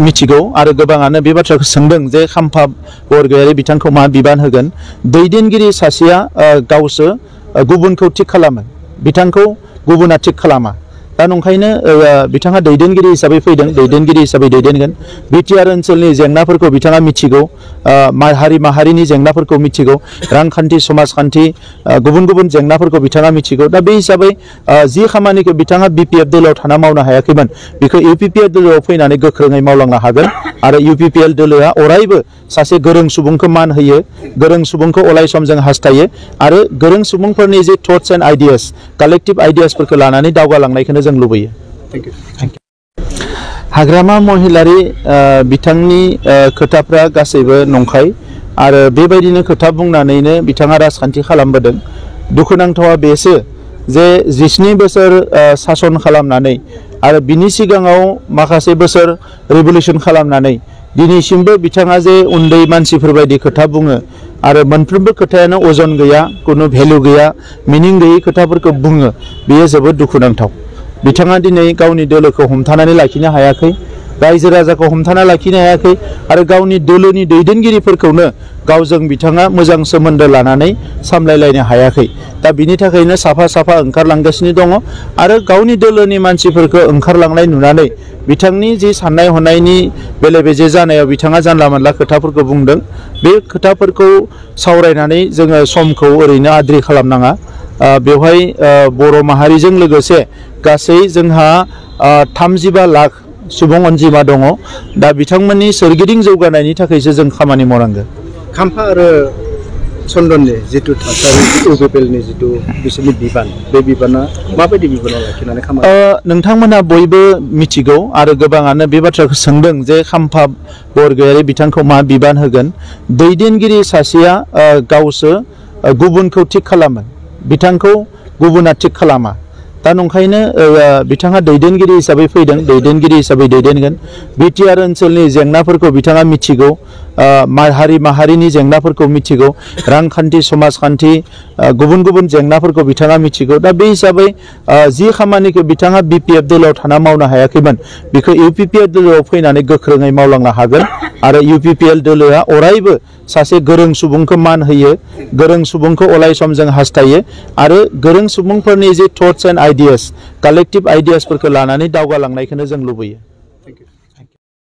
मिथिगौ आरो गोबाङानो बे बाथ्राखौ सोंदों जे खाम्फा बरगयारी बिथांखौ मा बिबान होगोन। दैदेनगिरि सासेया गावसो गुबुनखौ थिक खालामो, बिथांखौ गुबुना थिक खालामा। दा नंखायनो बिथाङा दैदेनगिरि हिसाबै फैदों, दैदेनगिरि हिसाबै दैदेनगोन। बिटिआर ओनसोलनि जेंनाफोरखौ बिथाङा मिथिगौ, हारि माहारिनि जेंनाफोरखौ मिथिगौ, रांखान्थि समाजखान्थि गुबुन गुबुन जेंनाफोरखौ बिथाङा मिथिगौ। दा बे हिसाबै जि खामानिखौ बिथाङा बिपिएफ दोलोआव थाना मावनो हायाखैमोन बेखौ इउपिपिएल दोलोआव फैनानै गोख्रोङै मावलांनो हागोन। आरो इउपिपिएल दोलोआ अरायबो सासे गोरों सुबुंखौ मान होयो, गोरों सुबुंखौ अराय सम जों हास्थायो आरो गोरों सुबुंफोरनि जे थट्स एन्ड आइडियास, कालेक्टिभ आइडियासफोरखौ लानानै दावगालांनायखौनो जों लुबैयो। Thank you. हाग्रामा महिलारी बिथांनि खोथाफ्रा गासैबो नंखाय आरो बेबायदिनो खोथा बुंनानैनो बिथाङा राजखान्थि खालामबोदों। दुखुनांथावा बेसो जे 17 बोसोर सासन खालामनानै आरो बिनि सिगाङाव माखासे बोसोर रिभलिउसन खालामनानै दिनैसिमबो बिथाङा जे उन्दै मानसिफोरबायदि खोथा बुङो आरो मोनफ्रोमबो खोथायानो अजन गैया, कुनु भेलु गैया, मिनिं गैयै खोथाफोरखौ बुङो, बेयो जोबोद दुखुनांथाव। बिथाङा दिनै गावनि दोलोखौ हमथानानै लाखिनो हायाखै, रायजो राजाखौ हमथाना लाखिनो हायाखै आरो गावनि दोलोनि दैदेनगिरिफोरखौनो गावजों बिथाङा मोजां सोमोन्दो लानानै सामलायलायनो हायाखै। दा बिनि थाखायनो साफा साफा ओंखारलांगासिनो दङ आरो गावनि दोलोनि मानसिफोरखौ ओंखारलांनाय नुनानै बिथांनि जि साननाय हनायनि बेले बेजे जानायाव बिथाङा जानला मोनला खोथाफोरखौ बुंदों। बे खोथाफोरखौ सावरायनानै जोङो समखौ ओरैनो आद्रि खालामनाङा। बेवहाय बर' माहारिजों लोगोसे गासै जोंहा 35 लाख सुबुं अनजिमा दङ। दा बिथांमोननि सोरगिदिं जौगानायनि थाखायसो जों खामानि मावनांगौ। खाम्फा आरो चन्दननि जितु थासारि, इउपिपिएलनि जितु बिसोरनि बिबान, बे बिबाना माबायदि बिबानाव लाखिनानै खामानि? नोंथांमोना बयबो मिथिगौ आरो गोबाङानो बे बाथ्राखौ सोंदों जे खाम्फा बरगयारी बिथांखौ मा बिबान होगोन। दैदेनगिरि सासेया गावसो गुबुनखौ थिक खालामो, बिथांखौ गुबुना थिक खालामा। दा नंखायनो बिथाङा दैदेनगिरि हिसाबै फैदों, दैदेनगिरि हिसाबै दैदेनगोन। बिटिआर ओनसोलनि जेंनाफोरखौ बिथाङा मिथिगौ, हारि माहारिनि जेंनाफोरखौ मिथिगौ, रांखान्थि समाजखान्थि गुबुन गुबुन जेंनाफोरखौ बिथाङा मिथिगौ। दा बे हिसाबै जि खामानिखौ बिथाङा बिपिएफ दोलोआव थाना मावनो हायाखैमोन बेखौ इउपिपिएल दोलोआव फैनानै गोख्रोङै मावलांनो हागोन। आरो इउपिपिएल दोलोआ अरायबो सासे गोरों सुबुंखौ मान होयो, गोरों सुबुंखौ अराय सम जों हास्थायो आरो गोरों सुबुंफोरनि जे थट्स एन्ड आइडियास, कालेक्टिभ आइडियासफोरखौ लानानै दावगालांनायखौनो जों लुबैयो।